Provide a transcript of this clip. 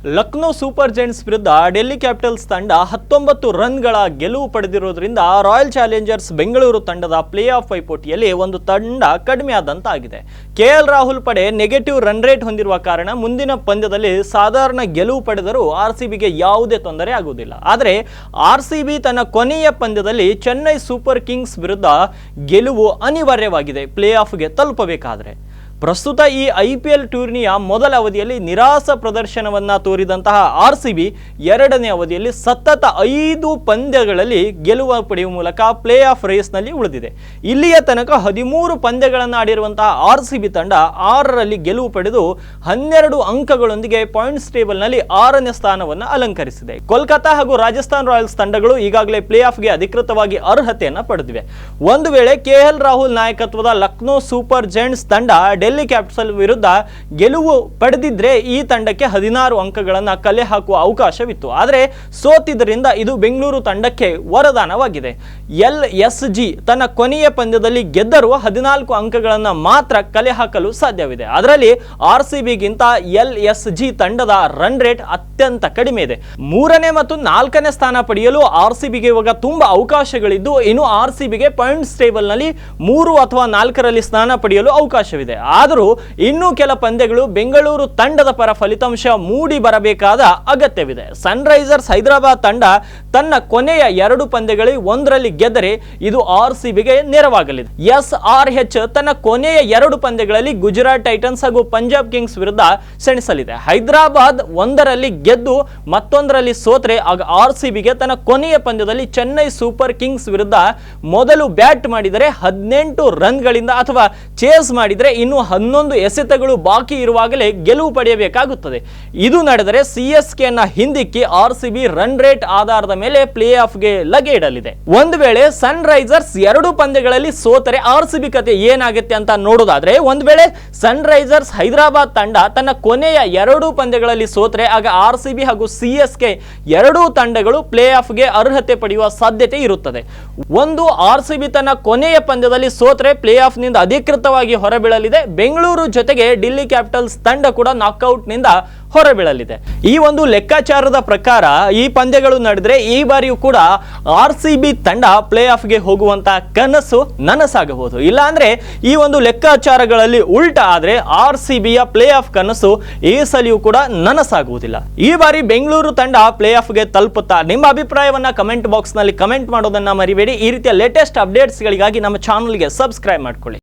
Lucknow super Giants ವಿರುದ್ಧ Delhi capitals ತಂಡ 19 ರನ್ಗಳ ಗೆಲುವು ಪಡೆದಿರುವುದರಿಂದ ರಾಯಲ್ ಚಾಲೆಂಜರ್ಸ್ ಬೆಂಗಳೂರು ತಂಡದ ಪ್ಲೇ ಆಫ್ ಪೈಪೋಟಿಯಲ್ಲಿ ಒಂದು ತಂಡ ಕಡಿಮೆಯಾದಂತಾಗಿದೆ. ಕೆಎಲ್ ರಾಹುಲ್ ಪಡೆ ನೆಗೆಟಿವ್ ರನ್ ರೇಟ್ ಹೊಂದಿರುವ ಕಾರಣ ಮುಂದಿನ ಪಂದ್ಯದಲ್ಲಿ ಸಾಧಾರಣ ಗೆಲುವು ಪಡೆದರೂ ಆರ್ಸಿಬಿಗೆ ಯಾವುದೇ ತೊಂದರೆ ಆಗುವುದಿಲ್ಲ. ಆದರೆ ಆರ್ಸಿಬಿ ತನ್ನ ಕೊನೆಯ ಪಂದ್ಯದಲ್ಲಿ ಚೆನ್ನೈ ಸೂಪರ್ ಕಿಂಗ್ಸ್ ವಿರುದ್ಧ ಗೆಲುವು ಅನಿವಾರ್ಯವಾಗಿದೆ ಪ್ಲೇ ಆಫ್ಗೆ ತಲುಪಬೇಕಾದರೆ. ಪ್ರಸ್ತುತ ಈ ಐಪಿಎಲ್ ಟೂರ್ನಿಯ ಮೊದಲ ಅವಧಿಯಲ್ಲಿ ನಿರಾಸ ಪ್ರದರ್ಶನವನ್ನು ತೋರಿದಂತಹ ಆರ್ಸಿಬಿ ಎರಡನೇ ಅವಧಿಯಲ್ಲಿ ಸತತ 5 ಪಂದ್ಯಗಳಲ್ಲಿ ಗೆಲುವು ಪಡೆಯುವ ಮೂಲಕ ಪ್ಲೇ ಆಫ್ ರೇಸ್ನಲ್ಲಿ ಉಳಿದಿದೆ. ಇಲ್ಲಿಯ ತನಕ 13 ಪಂದ್ಯಗಳನ್ನು ಆಡಿರುವಂತಹ ಆರ್ಸಿಬಿ ತಂಡ 6ರಲ್ಲಿ ಗೆಲುವು ಪಡೆದು 12 ಅಂಕಗಳೊಂದಿಗೆ ಪಾಯಿಂಟ್ಸ್ ಟೇಬಲ್ನಲ್ಲಿ 6ನೇ ಸ್ಥಾನವನ್ನು ಅಲಂಕರಿಸಿದೆ. ಕೋಲ್ಕತಾ ಹಾಗೂ ರಾಜಸ್ಥಾನ್ ರಾಯಲ್ಸ್ ತಂಡಗಳು ಈಗಾಗಲೇ ಪ್ಲೇ ಆಫ್ಗೆ ಅಧಿಕೃತವಾಗಿ ಅರ್ಹತೆಯನ್ನು ಪಡೆದಿವೆ. ಒಂದು ವೇಳೆ ಕೆಎಲ್ ರಾಹುಲ್ ನಾಯಕತ್ವದ ಲಕ್ನೋ ಸೂಪರ್ ಜೈಂಟ್ಸ್ ತಂಡ ಡೆಲ್ಲಿ ಕ್ಯಾಪಿಟಲ್ಸ್ ವಿರುದ್ಧ ಗೆಲುವು ಪಡೆದಿದ್ರೆ ಈ ತಂಡಕ್ಕೆ 16 ಅಂಕಗಳನ್ನು ಕಲೆ ಹಾಕುವ ಅವಕಾಶವಿತ್ತು. ಆದರೆ ಸೋತಿದ್ದರಿಂದ ಇದು ಬೆಂಗಳೂರು ತಂಡಕ್ಕೆ ವರದಾನವಾಗಿದೆ. LSG ತನ್ನ ಕೊನೆಯ ಪಂದ್ಯದಲ್ಲಿ ಗೆದ್ದರೂ 14 ಅಂಕಗಳನ್ನು ಮಾತ್ರ ಕಲೆ ಹಾಕಲು ಸಾಧ್ಯವಿದೆ. ಅದರಲ್ಲಿ ಆರ್ಸಿಬಿಗಿಂತ LSG ತಂಡದ ರನ್ ರೇಟ್ ಅತ್ಯಂತ ಕಡಿಮೆ ಇದೆ. 3ನೇ ಮತ್ತು 4ನೇ ಸ್ಥಾನ ಪಡೆಯಲು ಆರ್ಸಿಬಿಗೆ ಇವಾಗ ತುಂಬಾ ಅವಕಾಶಗಳಿದ್ದು, ಇನ್ನು ಆರ್ಸಿಬಿಗೆ ಪಾಯಿಂಟ್ಸ್ ಟೇಬಲ್ ನಲ್ಲಿ 3 ಅಥವಾ 4ರಲ್ಲಿ ಸ್ಥಾನ ಪಡೆಯಲು ಅವಕಾಶವಿದೆ. ಆದರೂ ಇನ್ನೂ ಕೆಲ ಪಂದ್ಯಗಳು ಬೆಂಗಳೂರು ತಂಡದ ಪರ ಫಲಿತಾಂಶ ಮೂಡಿ ಬರಬೇಕಾದ ಅಗತ್ಯವಿದೆ. ಸನ್ರೈಸರ್ಸ್ ಹೈದರಾಬಾದ್ ತಂಡ ತನ್ನ ಕೊನೆಯ 2 ಪಂದ್ಯಗಳಲ್ಲಿ 1ರಲ್ಲಿ ಗೆದ್ದರೆ ಇದು ಆರ್ಸಿಬಿಗೆ ನೆರವಾಗಲಿದೆ. SRH ತನ್ನ ಕೊನೆಯ 2 ಪಂದ್ಯಗಳಲ್ಲಿ ಗುಜರಾತ್ ಟೈಟನ್ಸ್ ಹಾಗೂ ಪಂಜಾಬ್ ಕಿಂಗ್ಸ್ ವಿರುದ್ಧ ಸೆಣಸಲಿದೆ. ಹೈದರಾಬಾದ್ 1ರಲ್ಲಿ ಗೆದ್ದು ಮತ್ತೊಂದರಲ್ಲಿ ಸೋತ್ರೆ ಆಗ ಆರ್ಸಿಬಿಗೆ ತನ್ನ ಕೊನೆಯ ಪಂದ್ಯದಲ್ಲಿ ಚೆನ್ನೈ ಸೂಪರ್ ಕಿಂಗ್ಸ್ ವಿರುದ್ಧ ಮೊದಲು ಬ್ಯಾಟ್ ಮಾಡಿದರೆ 18 ರನ್ಗಳಿಂದ ಅಥವಾ ಚೇಸ್ ಮಾಡಿದರೆ ಇನ್ನು 11 ಎಸೆತಗಳು ಬಾಕಿ ಇರುವಾಗಲೇ ಗೆಲುವು ಪಡೆಯಬೇಕಾಗುತ್ತದೆ. ಇದು ನಡೆದರೆ CSK ನ ಹಿಂದಿಕ್ಕಿ ಆರ್ಸಿಬಿ ರನ್ ರೇಟ್ ಆಧಾರದ ಮೇಲೆ ಪ್ಲೇ ಆಫ್ಗೆ ಲಗೆ ಇಡಲಿದೆ. ಒಂದು ವೇಳೆ ಸನ್ ರೈಸರ್ಸ್ 2 ಪಂದ್ಯಗಳಲ್ಲಿ ಸೋತರೆ ಆರ್ಸಿಬಿ ಕತೆ ಏನಾಗುತ್ತೆ ಅಂತ ನೋಡೋದಾದ್ರೆ, ಒಂದು ವೇಳೆ ಸನ್ ರೈಸರ್ಸ್ ಹೈದರಾಬಾದ್ ತಂಡ ತನ್ನ ಕೊನೆಯ 2 ಪಂದ್ಯಗಳಲ್ಲಿ ಸೋತರೆ ಆಗ ಆರ್ಸಿಬಿ ಹಾಗೂ CSK ಎರಡೂ ತಂಡಗಳು ಪ್ಲೇ ಆಫ್ಗೆ ಅರ್ಹತೆ ಪಡೆಯುವ ಸಾಧ್ಯತೆ ಇರುತ್ತದೆ. ಒಂದು ಆರ್ಸಿಬಿ ತನ್ನ ಕೊನೆಯ ಪಂದ್ಯದಲ್ಲಿ ಸೋತರೆ ಪ್ಲೇ ಆಫ್ ನಿಂದ ಅಧಿಕೃತವಾಗಿ ಹೊರಬೀಳಲಿದೆ. ಬೆಂಗಳೂರು ಜೊತೆಗೆ ಡೆಲ್ಲಿ ಕ್ಯಾಪಿಟಲ್ಸ್ ತಂಡ ಕೂಡ ನಾಕ್ಔಟ್ ನಿಂದ ಹೊರಬೀಳಲಿದೆ. ಈ ಒಂದು ಲೆಕ್ಕಾಚಾರದ ಪ್ರಕಾರ ಈ ಪಂದ್ಯಗಳು ನಡೆದರೆ ಈ ಬಾರಿಯೂ ಕೂಡ ಆರ್ಸಿಬಿ ತಂಡ ಪ್ಲೇ ಆಫ್ಗೆ ಹೋಗುವಂತ ಕನಸು ನನಸಾಗಬಹುದು. ಇಲ್ಲಾಂದ್ರೆ ಈ ಒಂದು ಲೆಕ್ಕಾಚಾರಗಳಲ್ಲಿ ಉಲ್ಟಾ ಆದ್ರೆ ಆರ್ಸಿಬಿಯ ಪ್ಲೇ ಆಫ್ ಕನಸು ಈ ಸಲಿಯೂ ಕೂಡ ನನಸಾಗುವುದಿಲ್ಲ. ಈ ಬಾರಿ ಬೆಂಗಳೂರು ತಂಡ ಪ್ಲೇ ಆಫ್ಗೆ ತಲುಪುತ್ತಾ? ನಿಮ್ಮ ಅಭಿಪ್ರಾಯವನ್ನ ಕಮೆಂಟ್ ಬಾಕ್ಸ್ ನಲ್ಲಿ ಕಮೆಂಟ್ ಮಾಡೋದನ್ನ ಮರಿಬೇಡಿ. ಈ ರೀತಿಯ ಲೇಟೆಸ್ಟ್ ಅಪ್ಡೇಟ್ಸ್ಗಳಿಗಾಗಿ ನಮ್ಮ ಚಾನಲ್ಗೆ ಸಬ್ಸ್ಕ್ರೈಬ್ ಮಾಡ್ಕೊಳ್ಳಿ.